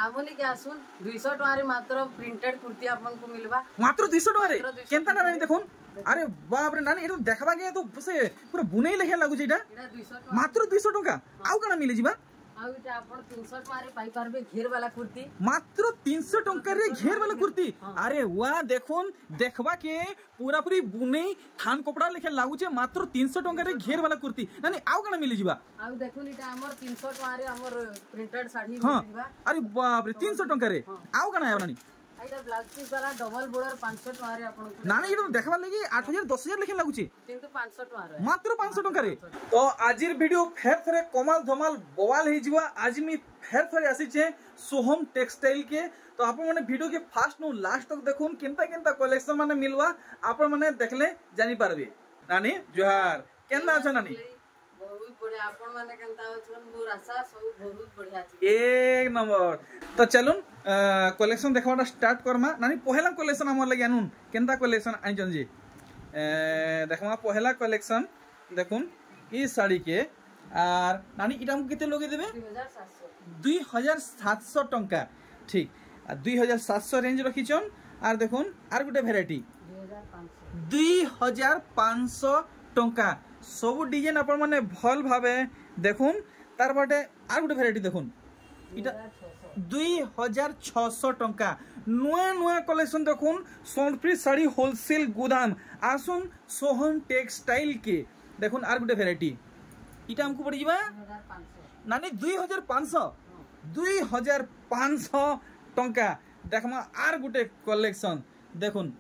हमनी के आसुन 200 टका रे मात्र प्रिंटेड कुर्ती आपन को मिलबा मात्र 200 टका रे केनता ना देखुन अरे बाप रे नानी एतो देखबा के तो से पूरा बुनै लेखे लागु छै एटा एटा 200 टका मात्र 200 टका आउ कना मिले जिबा आउ एटा आपन 300 टका रे पाई पारबे घेर वाला कुर्ती मात्र 300 टका रे घेर वाला कुर्ती अरे वाह देखुन देखबा के पूरा पूरी बुनै थान कपड़ा लेखे लागु छै मात्र 300 टका रे घेर वाला कुर्ती नानी आउ कना मिले जिबा आउ देखुन एटा हमर 300 टका रे हमर प्रिंटेड साड़ी मिले जिबा अरे बाप रे 300 टका रे आउ कना है नानी आइटा ब्लाउज पीस वाला डबल बॉर्डर 500 टका रे आपन को नानी एतो देखबा लागि 8000 10000 लेखे लागु छै किंतु 500 टका रे मात्र 500 टका रे तो आजिर वीडियो फेर थरे कमाल धमाल बवाल हे जिवा आज मी फेर थरे आसी छे सोहम टेक्सटाइल के तो आप माने वीडियो के फास्ट नु लास्ट तक देखुन केनता केनता कलेक्शन माने मिलवा आप माने देखले जानि पारबे नानी जोहार केनता छ नानी बहुत बढ़िया आपन माने केनता होछन मोर आशा सब बहुत बढ़िया छै एक नंबर तो चलुन कलेक्शन देखवाटा स्टार्ट करमा नानी पहला कलेक्शन हमर लागि आनुन केनता कलेक्शन आइजन जी देखमा पहला कलेक्शन देखुन ई साड़ी के आर नानी इटा हम केते लगे देबे 2700 टंका ठीक 2700 रेंज रखिछन आर देखुन आर गुटे वैरायटी 2500 टंका सब डिजाइन अपन माने भल भाबे देखुन तार बाटे आर गुटे वैरायटी देखुन इटा 2600 टंका नुआ नुआ कलेक्शन देखुन सोनप्री साड़ी होलसेल गोदाम आसुन सोहम टेक्सटाइल के देखुन आर गुटे वैरायटी इटा हमको पड़ जिबा 2500 नानी 2500 टंका देखमा आर गुटे कलेक्शन देखुन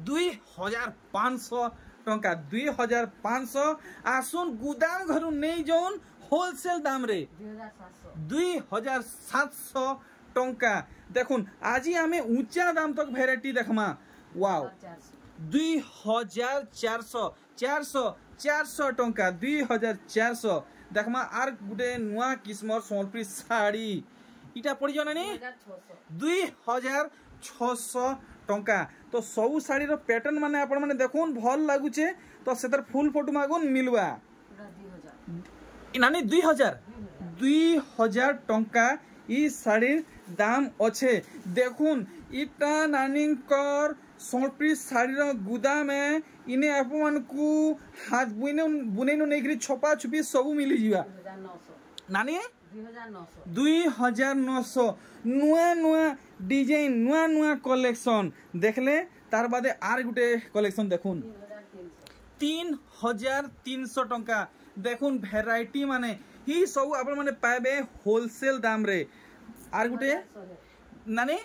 2500 टंका 2500 आसुन गोदाम घरु नै जोन होलसेल दाम रे 2700 टंका देखुन आज आमे ऊंचा दाम तक वैरायटी देखमा वाओ 2400 टंका 2400 देखमा आर गुटे नुआ किस्मर सोनप्री साड़ी इटा पड़ी जाना नी 2600 टंका तो सब साड़ी रो पैटर्न माने आपण माने देखुन भल लागु छे तो सेतर फुल फोटो मागुन मिलवा नानी 2000 टंका ई साड़ी दाम अच्छे देखुन इटा नानीकर सोनप्री साड़ी रो गुदाम है इने अपन को हाथ बुने नहीं छपा छुपी सब मिली जीवा नानी 2900 नुआ नुआ डिजाइन नुआ नुआ कलेक्शन देखले तार बादे आर गुटे कलेक्शन देखुन 3300 टंका देखुन वैरायटी माने ही सब आपण माने पाबे होलसेल दाम रे आर गुटे नानी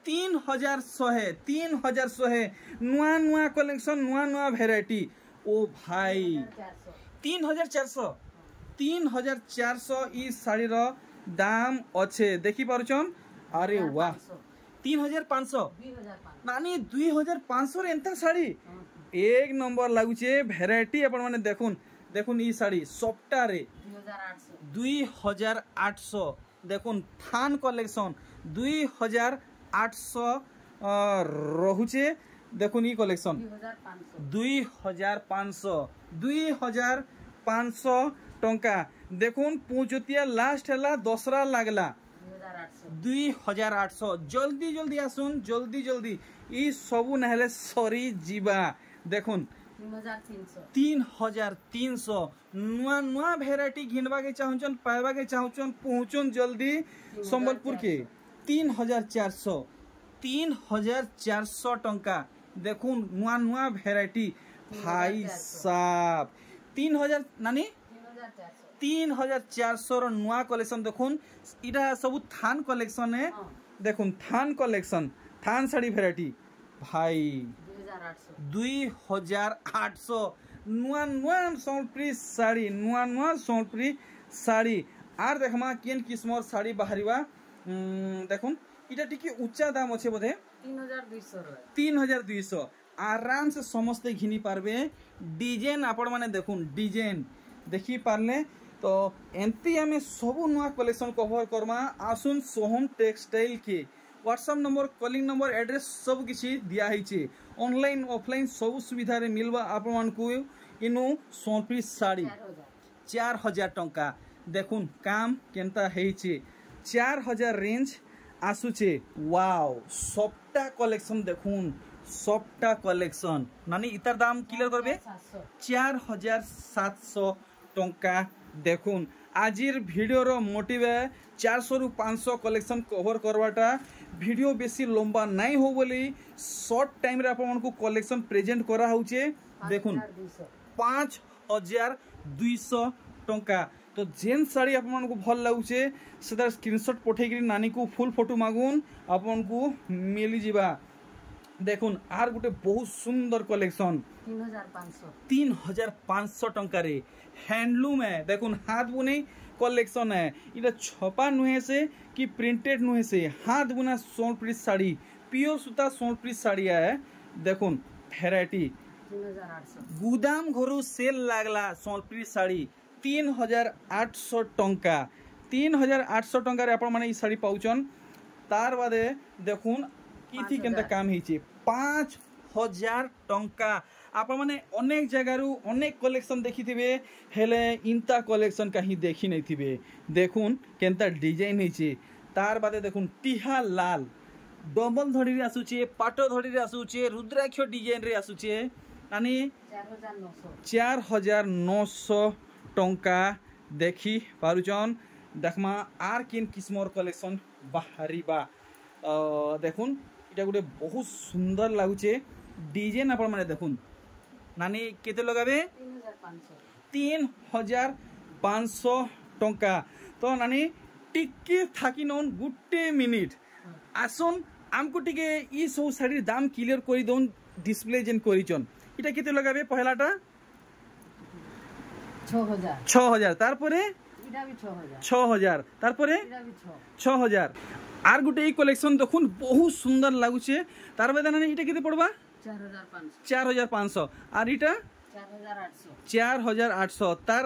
3100 नुआ नुआ कलेक्शन नुआ नुआ वैरायटी ओ भाई 3400 ई साड़ी रो दाम अच्छे देखि पारुछन अरे वाह 3500 नानी 2500 रे एंता साड़ी एक नंबर लागु छे वैरायटी अपन माने देखुन देखुन ई साड़ी सप्टा रे 2800 देखुन थान कलेक्शन 2800 रहुचे देखुन ई कलेक्शन 2500 टंका देखुन पूजतिया लास्ट हला दसरा लागला 2800 जल्दी जल्दी आसुन जल्दी ई सबु नहले सरी जीवा देखुन 3300 नुआ नुआ वैरायटी घिनवा के चाहुचन पाइबा के चाहुचन पहुंचन जल्दी संबलपुर के 3400 टंका देखुन नुआ नुआ वैरायटी भाई साहब 3000 नानी 3400 रो नुआ कलेक्शन देखुन इटा सब थान कलेक्शन है देखुन थान कलेक्शन थान साड़ी वैरायटी भाई 2800 नुआ नुआ सोनप्री साड़ी नुआ नुआ सोनप्री साड़ी आर देखमा केन किस्मर साड़ी बाहरिवा देखुन इटा टिके ऊंचा दाम अच्छे बोधे 3200 आराम से समस्ते घिनी पारबे डिजाइन आपण माने देखुन डिजाइन देखि पारले तो एंती हमें सब नुआ कलेक्शन कवर करमा आसुन सोहम टेक्सटाइल के WhatsApp number calling number address सब किसी दिया है ऑनलाइन ऑफलाइन सब सुविधा रे मिलवा आपण मान को इनु सोनप्री साड़ी 4000 टंका देखुन काम केनता है 4000 रेंज आसुचे वाओ सबटा कलेक्शन देखुन सबटा कलेक्शन नानी इतार दाम क्लियर करबे 4700 टंका देखुन आजिर भिडियो रो मोटिव 400 रु 500 कलेक्शन कवर करवाटा भिडियो बेसी लंबा नहीं हो बोली शॉर्ट टाइम रे आपन को कलेक्शन प्रेजेंट करा होचे देखुन 5200 टंका तो जेन साड़ी आपन को भल लागुचे सेदार स्क्रीनशॉट पठेकरी नानी को फुल फोटो मागुन आपन को मिली जिबा देखुन आर गुटे बहुत सुंदर कलेक्शन 3500 टंका रे हैंडलूम है देखुन हाथ बुने कलेक्शन है इटा छपा नुहे से कि प्रिंटेड नुहे से हाथ बुना सोनप्रीत साड़ी प्योर सूता सोनप्रीत साड़ी है देखुन भेराइटी 3800 गुदाम घरू सेल लागला सोनप्रीत साड़ी 3800 टंका 3800 टंका रे आपण माने ई साड़ी पाउचन तार बादे देखुन किथि केनता काम हिची 5000 टंका आपण माने अनेक जगारू अनेक कलेक्शन देखि थिबे हेले इंता कलेक्शन कहीं देखि नै थिबे देखुन केनता डिजाइन हिची तार बादे देखुन टिहा लाल डबल धड़ी रे आसुचे पाटो धड़ी रे आसुचे रुद्राक्ष डिजाइन रे आसुचे नानी 4900 टंका देखी पारुचन देखमा आर किन किस्मर कलेक्शन बाहरीबा देखुन इटा गुटे बहुत सुंदर लागुचे डिजाइन आपण माने देखुन नानी केते लगाबे 3500 टंका तो नानी टिके थाकी नन गुटे मिनिट आसन आमको टिके ई सब साड़ी दाम क्लियर करी दोन डिस्प्ले जेन करिचन इटा केते लगाबे पहलाटा 6000 तारपरे इटा भी 6000 6000 तारपरे इटा भी 6000 आर गुटे ई कलेक्शन देखुन बहुत सुंदर लागुचे तार बाद नानी इटा केते पड़बा 4500 आर इटा 4800 तार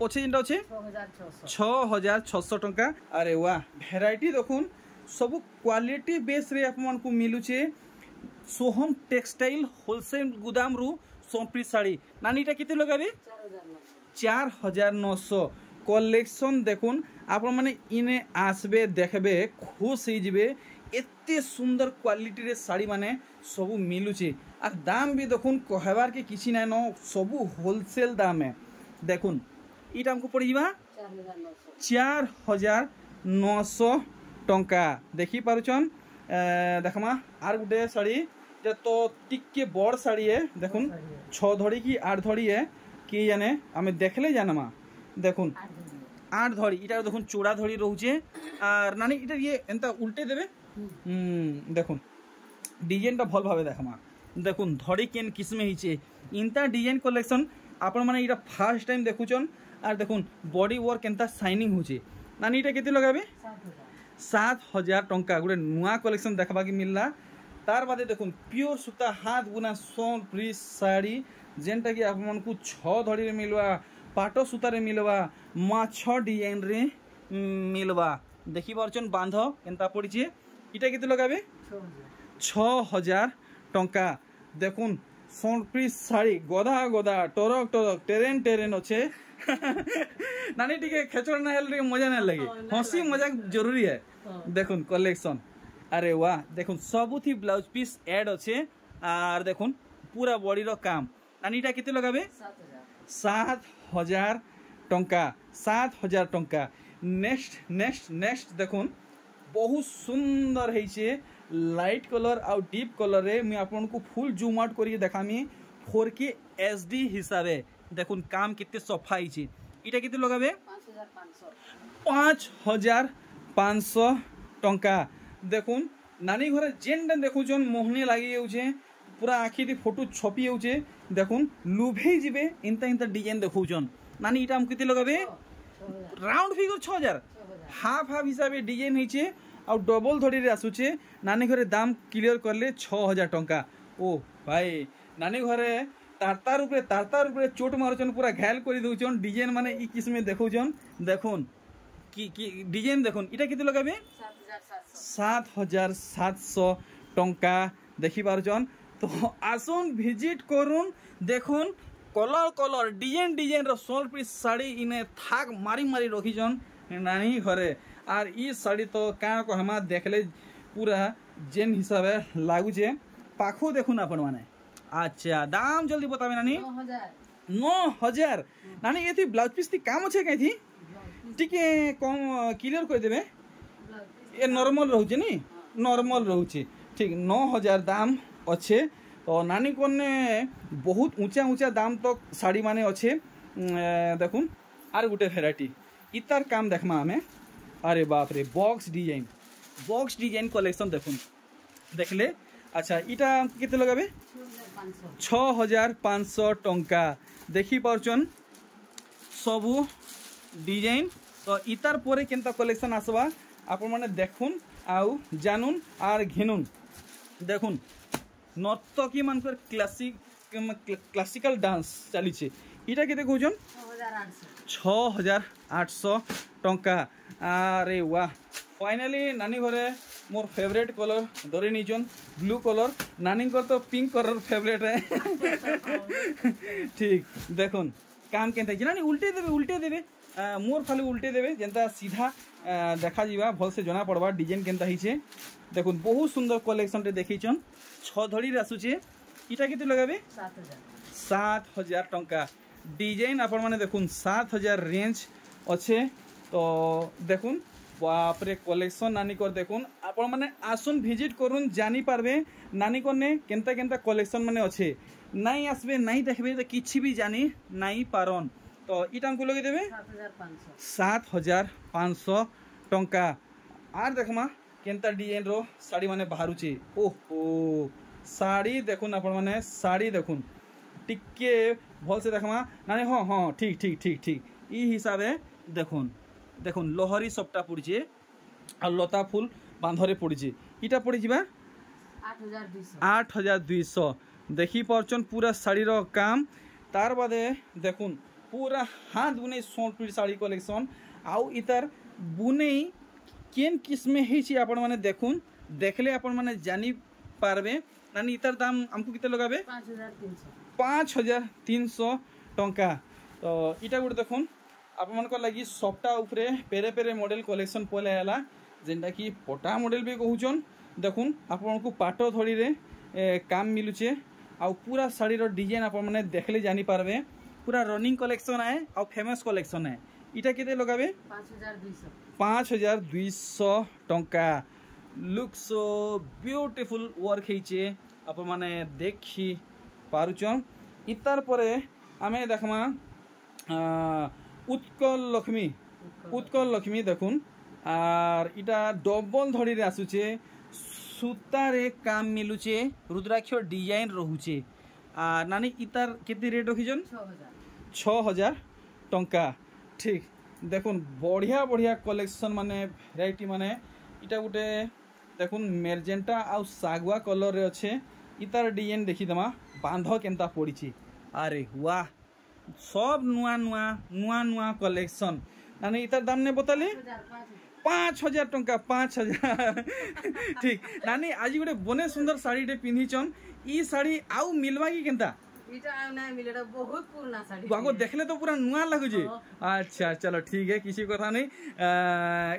पछे जेनटा अछि 6600 टंका अरे वाह भेराइटी देखुन सब क्वालिटी बेस रे आपन को मिलुचे सोहम टेक्सटाइल होलसेल गोदाम रु सोनप्रीत साड़ी नानी इटा केते लगाबे 4900 कलेक्शन देखुन आपण माने इने आसबे देखबे खुश ही जिबे एते सुंदर क्वालिटी रे साड़ी माने सब मिलुचे आ दाम भी देखुन कहबार के किछि नै न सब होलसेल दाम है देखुन इटा हमको पड़ी जिबा 4900 टंका देखि पारुचन देखमा आर गुटे साड़ी जे तो टिके बड़ साड़ी है देखुन 6 धड़ी की 8 धड़ी है कि जाने आमे देखले जानमा देखुन 8 धड़ी इटा देखुन चूड़ा धड़ी रहउचे आर नानी इटा ये एंता उल्टे देबे देखुन डिजाइन ता भल भाबे देखमा देखुन धड़ी केन किस्म हिचे इंता डिजाइन कलेक्शन आपण माने इटा फर्स्ट टाइम देखुचन आर देखुन बॉडी वर्क एंता शाइनिंग होचे नानी इटा केते लगाबे 7000 टंका गुटे नुआ कलेक्शन देखबा के मिलला तार बादे देखुन प्योर सूता हाथ बुना सोनप्रीत साड़ी जेनटा कि आपन को 6 धड़ी रे मिलवा पाटो सूता रे मिलवा माछ डिजाइन रे मिलवा देखि परचन बांध एंता पड़ीचे इटा केते लगाबे 6000 टंका देखुन सोनप्रीत साड़ी गदा गदा टरक टरक टेरेन टेरेन अच्छे नानी टिके खेचड़ ना हेल मजा ना लगे हंसी मजाक जरूरी है देखुन कलेक्शन अरे वाह देखुन सबुथी ब्लाउज पीस ऐड अच्छे आर देखुन पूरा बॉडी रो काम नानीटा केते लगाबे 7000 टंका 7000 टंका नेक्स्ट देखुन बहुत सुंदर है लाइट कलर आउ डीप कलर रे मैं आपन को फुल जूम आउट करी देखामी 4K HD हिसाबे देखुन काम कितने सफा है इटा केते लगाबे 5500 टंका देखुन नानी घरे जेनटा देखुचन मोहनी लागि जाउछे पूरा आखि दी फोटो छपी जाउछे देखुन लुभे जिबे इंता इंता डिजाइन देखुचन नानी इटा हम केते लगाबे राउंड फिगर 6000 हाफ हाफ हिसाबे डिजाइन हिचे आ डबल धड़ी रे आसुचे नानी घरे दाम क्लियर करले 6000 टंका ओ भाई नानी घरे तारतार ऊपर चोट मारुचन पूरा घायल कर दउचन डिजाइन माने ई किस्म देखुचन देखुन की डिजाइन देखुन इटा केते लगाबे 7700 टंका देखि पारुचन तो आसन विजिट करुन देखुन कलर डिजाइन रो सोनप्रीत साड़ी इने थाक मारी रखीचन नानी घरे आर ई साड़ी तो क्या कहमा देखले पूरा जेन हिसाब लगुचे पाखो देखुन आपण माने अच्छा दाम जल्दी बतावे नानी 9,000 नानी ये ब्लाउज पीस थी काम अच्छे कहीं थी टिके कम क्लियर कर देबे ये नॉर्मल रहउचे नी नॉर्मल रहउचे ठीक 9,000 दाम अच्छे तो नानी को ने बहुत ऊंचा ऊंचा दाम तक साड़ी माने अच्छे देखुन आर गुटे भेराइटी इतार काम देखमा हमें अरे बाप रे बॉक्स डिजाइन कलेक्शन देखुन देखले अच्छा इटा केते लगाबे 6,500 टंका देखी पारचन सबू डिजाइन तो इतार पोरे केनता कलेक्शन आसवा आपण माने देखुन आउ जानून आर घिनुन देखुन नर्तकी मानकर क्लासिकल डांस चली इटा केते कहउछन 6,800 टंका अरे वाह फाइनली नानी घरे मोर फेवरेट कलर धरी नीचन ब्लू कलर नानी को तो पिंक कलर फेवरेट है ठीक देखुन काम केनता नानी उल्टे देबे मोर खाली उल्टे देबे जेंता सीधा देखा जीवा भल से जना पड़वा डिजाइन केनता हिचे देखुन बहुत सुंदर कलेक्शन टे देखिछन 6 धड़ी रे आसुचे इटा केते लगाबे 7,000 टंका डिजाइन आपण माने देखुन 7,000 रेंज अच्छे तो देखुन बाप रे कलेक्शन नानी कर देखुन आपण माने आसुन विजिट करुन जानी पारबे नानी को ने केनता केनता कलेक्शन माने अच्छे नहीं आसबे नहीं देखबे तो किछि भी जानी नहीं पारन तो इटा हमको लगे देबे 7,500 टंका आर देखमा केनता डिजाइन रो साड़ी माने बाहरुचे ओहो साड़ी देखुन आपण माने साड़ी देखुन टिके भल से देखमा नानी हाँ हाँ ठीक ठीक ठीक ठीक ई हिसाबे देखुन देखुन लोहरी सबटा पड़े और लता फूल बांधरे पड़े इटा पड़ी जा 8,200 देखी पार्चन पूरा शाड़ी रो काम तार बादे देखुन पूरा हाथ बुने सोनपुर साड़ी कलेक्शन आउ इतार बुने केन किस्म है आपण माने देखुन देखले आपण माने जानी पारबे नानी इतार दाम हमको किते लगाबे 5,300 टंका तो इटा गुड देखुन आप मन को लगी सप्ताह उपरे पेरे पेरे मॉडल कलेक्शन पले आला जेंटा कि पटा मॉडल भी कहउचन देखुन आपन को पाटो धड़ी रे काम मिलुचे आ पूरा साड़ी रो डिजाइन आप माने देखले जानी पारबे पूरा रनिंग कलेक्शन है और फेमस कलेक्शन है इटा केते लगाबे 5,200 टंका लुक सो ब्यूटीफुल वर्क हेचे आप माने देखी पारुचन इतार परे आमे देखमा उत्कल लक्ष्मी देखुन आर इटा डबल धड़ी रे आसुचे सूता रे काम मिलुचे रुद्राक्ष डिजाइन रहुचे आ नानी इतार केते रेट रखिजन 6,000 टंका ठीक देखुन बढ़िया बढ़िया कलेक्शन माने वैरायटी माने इटा गुटे देखुन मेरजेंटा आ सागुआ कलर रे अच्छे इतार डिजाइन देखी दमा बांध केनता पड़ी अरे वाह सब नुआ नुआ नुआ नुआ कलेक्शन नानी इतार दाम ने बताले 5,000 टंका 5,000 ठीक नानी आज गोटे बने सुंदर साड़ी टे पिंधिचन ई साड़ी आउ मिलवा की केनता इटा ना मिलेटा बहुत पुराना साड़ी बागो देखले तो पूरा नुआ लागुजे अच्छा चलो ठीक है किसी कथा नहीं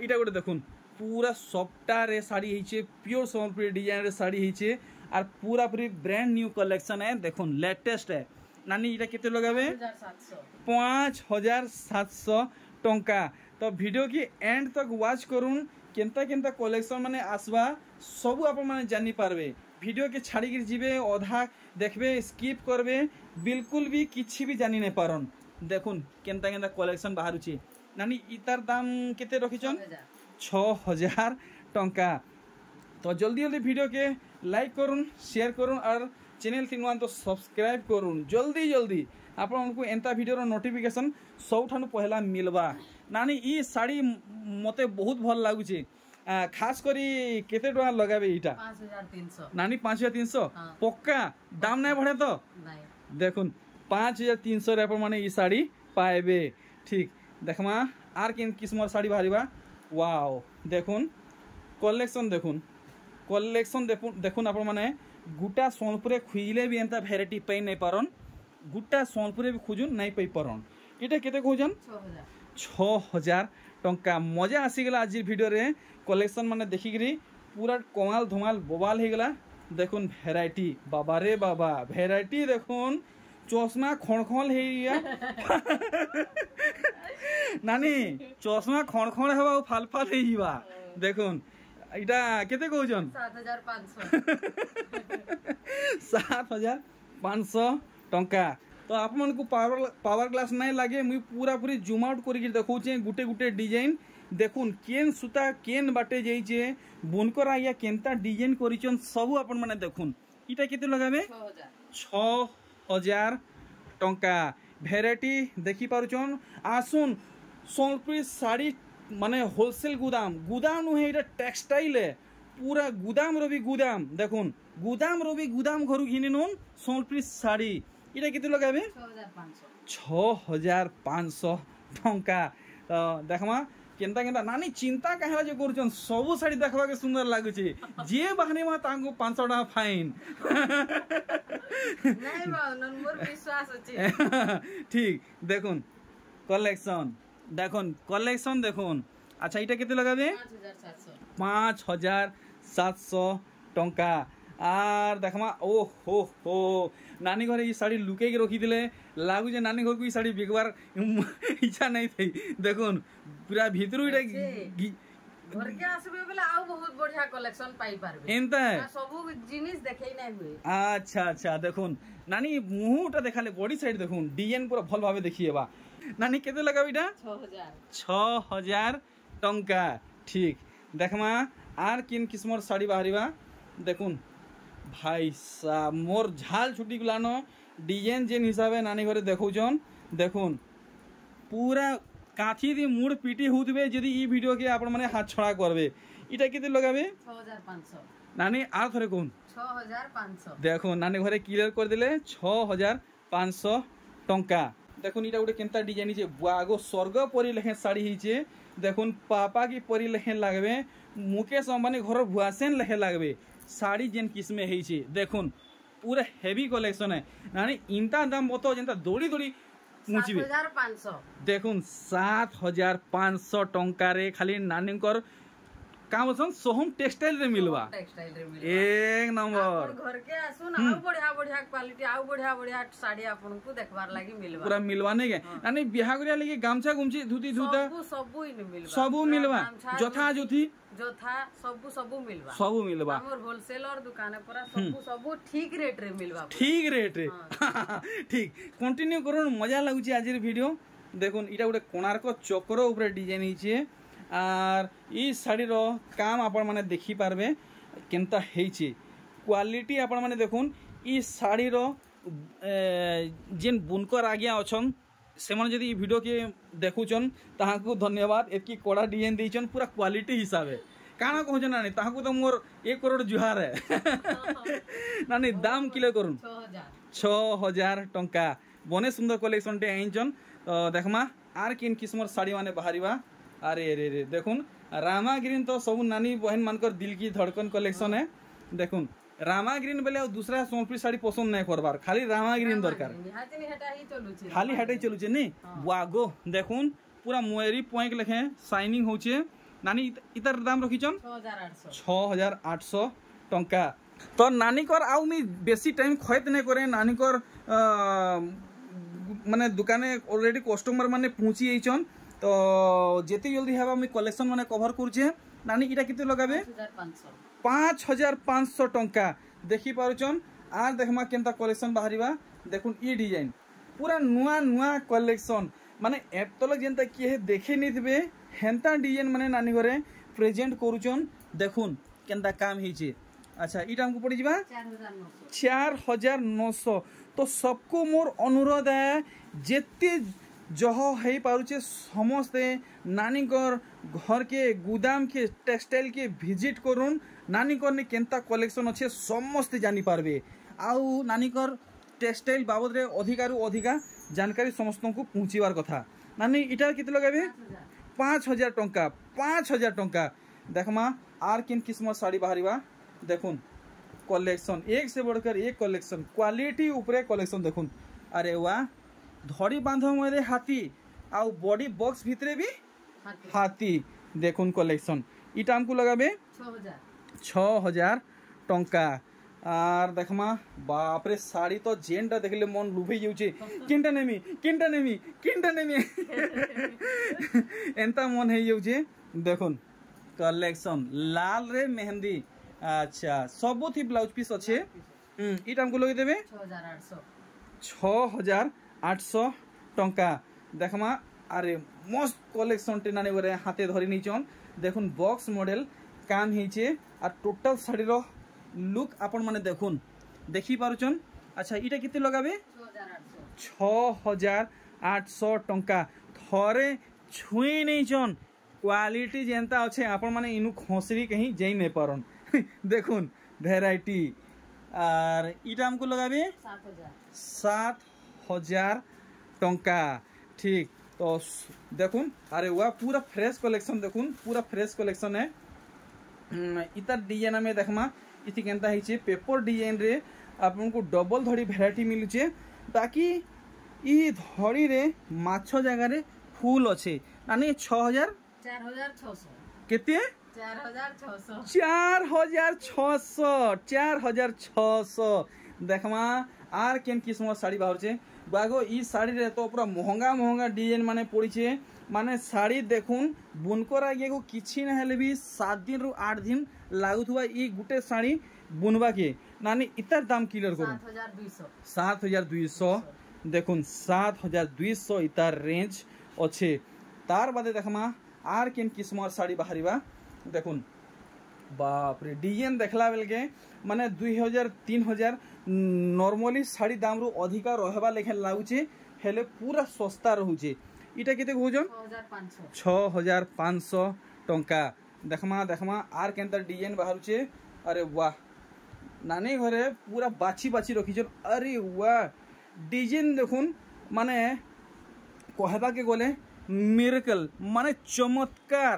इटा गोटे देखुन पूरा सफ्टा रे साड़ी हिचे प्योर सम्बलपुरी डिजाइन रे साड़ी हिचे और पूरा पूरी ब्रांड न्यू कलेक्शन है देखुन लेटेस्ट है नानी इटा केते लगाबे 5,700 टंका तो वीडियो की एंड तक वॉच करूँ केनता केनता कलेक्शन माने आसवा सब आप माने जानी पारबे वीडियो के छाड़ी कर जीवे अधा देखबे स्किप करबे बिल्कुल भी किछि भी जानी नहीं पारन देखुन केनता केनता कलेक्शन बाहरुची नानी इतार दाम केते रखिचन 6,000 टंका तो जल्दी जल्दी वीडियो के लाइक करूँ शेयर करूँ और चैनल थी नुआ तो सब्सक्राइब करूँ जल्दी जल्दी आपको एंता वीडियो नोटिफिकेशन सबठानु पहला मिलवा नानी ई साड़ी मते बहुत भल लगुचे खास करी केते टका लगाबे इटा 5,300 नानी 5,300 पक्का दाम नहीं बढ़े तो देखुन 5,300 रे माने ई साड़ी पाएबे ठीक देखमा आर किन किस्मर साड़ी बाहरिबा वाओ देखुन कलेक्शन देखुन आपण माने गुटा सोनपुरे खुइले भी एंता भेराइटी पाई नहीं पारन गुटा सोनपुरे भी खोजुन नहीं पाई पारन इटा केते खोजन 6,000 टंका मजा आसीगला आज भिडियो रे कलेक्शन माने देखिकरी पूरा कमाल धमाल बोबाल हो गला देखुन भेराइटी बाबा रे बाबा भेराइटी देखुन चश्मा खणखण हे नानी चश्मा खणखण हेबा फाल फाल हे जीवा देखुन इटा केते कहउछन 7500 टंका तो आप मन को पावर ग्लास नहीं लगे मुई पूरा पूरी जूम आउट करके देखौछे गुटे गुटे डिजाइन देखुन केन सूता केन बाटे जाइछे बुनकर आया केनता डिजाइन करिछन सब अपन माने देखुन इटा केते लगाबे 6000 टंका भेराइटी देखि पारुछन आसुन सोनपुरी साड़ी माने होलसेल गुदाम गुदाम नु है टेक्सटाइल है पूरा गुदाम रो भी गुदाम देखुन गुदाम रो भी गुदाम घरु घिनि नोन सोनपुरी साड़ी इटा केते लगाबे 6500 टंका तो देखमा केनता केनता नानी चिंता कहेला जे करूछन सब साड़ी देखबा के सुंदर लागुचे जे बहनी मा तांको 500 टका फाइन नहीं बाउनन मोर विश्वास अछि ठीक देखुन कलेक्शन देखुन अच्छा इटा केते लगाबे 5700 टंका आर देखमा ओ हो नानी घर ई साड़ी लुके के रखी दिले लागु जे नानी घर को ई साड़ी बिकबार इच्छा नहीं थी देखुन पूरा भीतरु इटा घर के आसबे बेला आ बहुत बढ़िया कलेक्शन पाई पारबे एंता है सब जिनिस देखै नै हुए अच्छा देखुन नानी मुहटा देखाले बॉडी साइड देखुन डिजाइन पूरा भल भाबे देखिएबा नानी केते लगाबी इटा 6000 टंका ठीक देखमा आर किन किस्मर साड़ी बाहरीबा देखुन भाई साहब मोर झाल छुटी गुलानो डिजाइन जेन हिसाबे नानी घरे देखौछन देखुन पूरा काठी दी मूड पीटी होतबे जदी ई वीडियो के आपण माने हाथ छड़ा करबे इटा केते लगाबे 6500 नानी आ थरे कोन 6500 देखो नानी घरे क्लियर कर दिले 6500 टंका देखुन इटा उडे केनता डिजाइन जे बागो स्वर्ग परी लेखे साड़ी हिचे देखुन पापा की परी लेखे लागबे मुकेश अंबानी घर भुआसेन लेखे लागबे साड़ी जेन किस्मे हिचे देखुन पूरा हेवी कलेक्शन है नानी इंता दाम बतो जेनता दौड़ी दौड़ी पहुंचबे 7500 देखुन 7500 टंका रे खाली नानीकर का बोलसन सोहम टेक्सटाइल रे मिलवा एक नंबर घर के आसुन आ बढ़िया बढ़िया क्वालिटी आ बढ़िया साड़ी आपन को देखबार लागि मिलवा पूरा मिलवा नहीं के नानी बियाह करिया लागि गामछा गुमछी धुती धुता सब मिलवा जथा जोथी सब मिलवा हमर होलसेलर दुकान पूरा सब ठीक रेट रे मिलवा ठीक कंटिन्यू करून मजा लागुची आजिर वीडियो देखुन इटा गोटे कोणार्क चक्र ऊपर डिजाइन हिचे आर ई साड़ी रो काम आपण माने देखि पारबे केनता हेइचे क्वालिटी आपण माने देखुन ई साड़ी रो जेन बुनकर आज्ञा अछन से मन जदी वीडियो के देखुचन ताहाकू धन्यवाद एतकी कोड़ा डिजाइन देचन पूरा क्वालिटी हिसाबे काना कहजन नानी ताहाकू तो मोर 1 करोड़ जुहार है नानी दाम किलो करून 6000 टंका बने सुंदर कलेक्शन टे आइचन तो देखमा आर किन किस्मर साड़ी माने बाहरीबा अरे देखुन रामा ग्रीन तो सब नानी बहन मानकर दिल की धड़कन कलेक्शन है देखुन रामा ग्रीन बेले दूसरा सोनपुरी साड़ी पसंद नहीं करबार खाली रामा ग्रीन दरकार खाली हटे चलुचे नहीं वागो देखुन पूरा मोयरी पॉइंट लेखे शाइनिंग होचे नानी इतर दाम रखिचन 6800 टंका तो नानी कर आउ मी बेसी टाइम खयत नहीं करे नानी कर माने दुकाने ऑलरेडी कस्टमर माने पहुंची आइचन तो जेते जल्दी हेबा मी कलेक्शन माने कवर करछे नानी इटा केते लगाबे 5500 टंका देखि पारुचन आर देखमा केनता कलेक्शन बाहरीबा देखुन ई डिजाइन पूरा नुआ कलेक्शन माने एतल जेनता के देखे नहीं थिबे हेंता डिजाइन माने नानी घरे प्रेजेंट करूचन देखुन केनता काम हिचे अच्छा इटा हमको पड़ी जीवा 4900 तो सबको मोर अनुरोध है जेते जह है पारुचे समस्ते नानीकर घर के गुदाम के टेक्सटाइल के विजिट करूँ नानीकर ने केनता कलेक्शन अच्छे समस्ते जानी पारबे आउ नानीकर टेक्सटाइल बाबद रे अधिकारु अधिका जानकारी समस्त को पहुँचीबार कथा नानी इटार केते लगाबे 5000 टंका 5000 टंका देखमा आर किन किस्म साड़ी बाहरीबा देखुन कलेक्शन एक से बढ़कर एक कलेक्शन क्वालिटी ऊपरे कलेक्शन देखुन अरे वाह धड़ी बांध मेरे हाथी आउ बॉडी बॉक्स भितरे भी हाथी देखुन कलेक्शन इटा हमको लगाबे 6000 टंका आर देखमा बाप रे साड़ी तो जेनटा देखले मन लुभे जाउचे किनटा नेमी एंता मन हे जाउचे देखुन कलेक्शन लाल रे मेहंदी अच्छा सब थी ब्लाउज पीस अच्छे इटा हमको लगे देबे 6800 टंका देखमा अरे मस्त कलेक्शन टे नानी बरे हाथे धरी निचन देखुन बॉक्स मॉडल काम हेचे आ टोटल साड़ी रो लुक आपण माने देखुन देखि पारुचन अच्छा इटा किते लगाबे 6800 टंका थरे छुई नहीं चन क्वालिटी जेंता अच्छे आपण माने इनु खोसरी कहीं जाई नहीं पारन देखुन वैरायटी और इटा हमको लगाबे 7000 टंका ठीक तो देखुन अरे वाह पूरा फ्रेश कलेक्शन देखुन पूरा फ्रेश कलेक्शन है इता डिजाइन में देखमा इति केनता हिचे पेपर डिजाइन रे आपनको डबल धड़ी वैरायटी मिलुचे बाकी ई धड़ी रे माछो जगह रे फूल अच्छे नानी 4600 केते 4600 देखमा आर केन किस्म साड़ी बाहर छे बागो ई साड़ी रे तो पूरा महंगा डिजाइन माने पड़ी छे माने साड़ी देखुन बुनकर आगे को किछि न हेले भी 7 दिन रु 8 दिन लागुथुवा ई गुटे साड़ी बुनवा के नानी इतर दाम क्लियर करू 7200 देखुन 7200 इतर रेंज अच्छे तार बादे देखमा आर केन किस्म साड़ी बाहरिबा देखुन बाप रे डिजाइन देखला बेल के माने 2000-3000 नॉर्मली साड़ी दाम रु अधिका रहबा लेखे लागुचे हेले पूरा सस्ता रहउचे इटा केते कहउजन 6500 टंका देखमा आर केनता डिजाइन बाहरुचे अरे वाह नानी घरे पूरा बाछी रखिछन अरे वाह डिजाइन देखुन माने कहबा के गले मिरेकल माने चमत्कार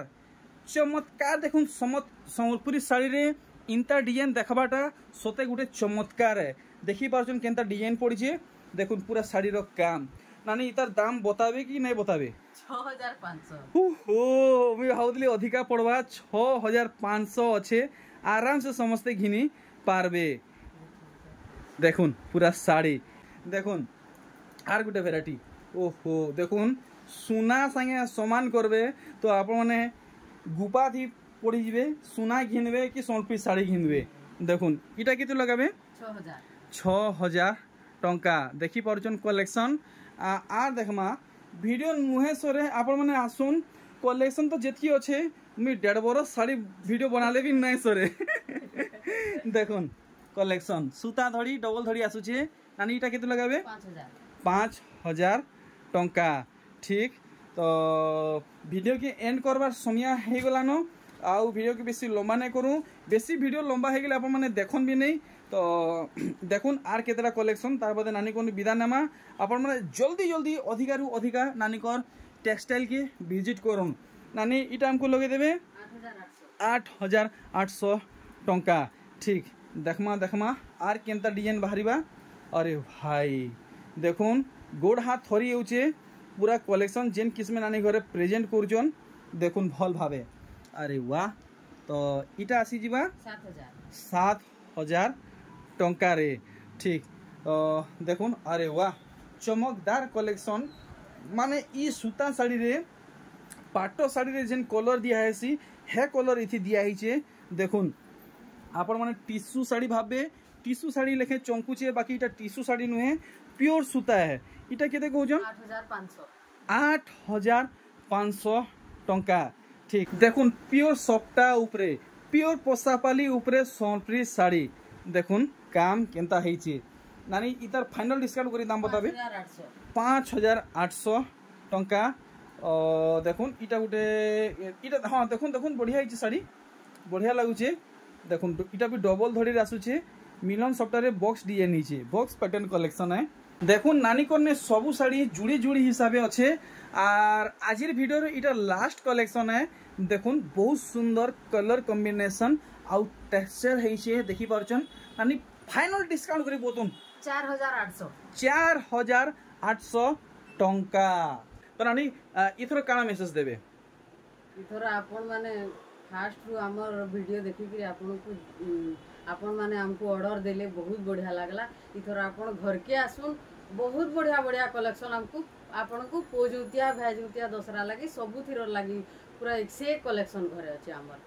देखुन संबलपुरी साड़ी रे इंता डिजाइन देखबाटा सते गुटे चमत्कार है देखि पारछन केनता डिजाइन पड़ी छे देखुन पूरा साड़ी रो काम नानी इतार दाम बताबे कि नहीं बताबे 6500 हो मैं भावली अधिका पड़वा 6500 अच्छे आराम से समस्ते घिनी पारबे देखुन पूरा साड़ी देखुन आर गुटे वैरायटी ओहो देखुन सुना संगे समान करबे तो आप माने गुपा थी पड़ी जिबे सुना घिनबे कि सोनपुरी साड़ी घिनबे देखुन इटा केते लगाबे 6000 टंका देखि पारछन कलेक्शन आर देखमा वीडियो नुहे सरे आपण माने आसुन कलेक्शन तो जेतकी अच्छे मी 1.5 बरस साड़ी वीडियो बनाले भी नहीं सरे देखुन कलेक्शन सूता धड़ी डबल धड़ी आसुचे नानी इटा केते लगाबे 5000 टंका ठीक तो वीडियो के एंड करबार समय हे गलानो आउ वीडियो के बेसी लंबा नहीं करूँ बेसी वीडियो लंबा हो गले आप देखन भी नहीं तो देखुन आर केतरा कलेक्शन तार बदे नानी को विदा नेमा आपण माने जल्दी अधिका रु अधिका नानी कर टेक्सटाइल के विजिट करन नानी इटा हमको लगे देबे 8800 टंका ठीक देखमा आर केनता डिजाइन बाहरिबा अरे भाई देखुन गोड़ हाथ थरी होचे पूरा कलेक्शन जेन किस्म नानी घरे प्रेजेंट करजन देखुन भल भावे अरे वाह तो इटा आसी जीवा 7000 टंका रे ठीक तो देखुन अरे वाह चमकदार कलेक्शन माने ई सूता साड़ी रे पाटो साड़ी रे जेन कलर दिया है सी हे कलर इथि दिया हिचे देखुन आपण माने टिश्यू साड़ी भाबे टिश्यू साड़ी लेखे चंकुचे बाकी इटा टिश्यू साड़ी नुहे प्योर सूता है इटा केते कहउजन 8500 टंका ठीक देखुन प्योर सफ्टा उपरे प्योर पोसापाली उपरे सोनपुरी साड़ी देखुन काम केनता हेची नानी इतार फाइनल डिस्काउंट करी दाम बताबे 5800 टंका देखुन इटा गुटे इटा हां देखुन बढ़िया हेची साड़ी बढ़िया लागुचे देखुन इटा भी डबल धड़ी आसुचे मिलन सफ्टारे बॉक्स डिजाइन नीचे बॉक्स पैटर्न कलेक्शन है देखुन नानी कोने सबु साड़ी जुड़ी हिसाबे अच्छे और आज वीडियो इटा लास्ट कलेक्शन है देखुन बहुत सुंदर कलर कॉम्बिनेशन आउ टेक्सचर है देखि पारछन नानी फाइनल डिस्काउंट करी बोतुन 4800 टंका तो नानी इथर काना मेसेज देबे इथर आपण माने फास्ट रु हमर वीडियो देखि कि आपण माने हमको ऑर्डर देले बहुत बढ़िया लागला। इथर आपण घर के आसुन बहुत बढ़िया बढ़िया कलेक्शन हमको आपण को पोजुतिया भेजुतिया दसरा लगी सबु थिर लगी पूरा एक से कलेक्शन घरे अछि हमर।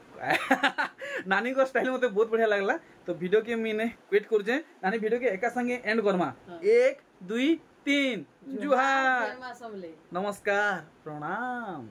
नानी को स्टाइल मते बहुत बढ़िया लागला। तो वीडियो के मैंने वेट कर जे नानी वीडियो के एका संगे एंड करमा। 1 2 3 जुहार, नमस्कार, प्रणाम।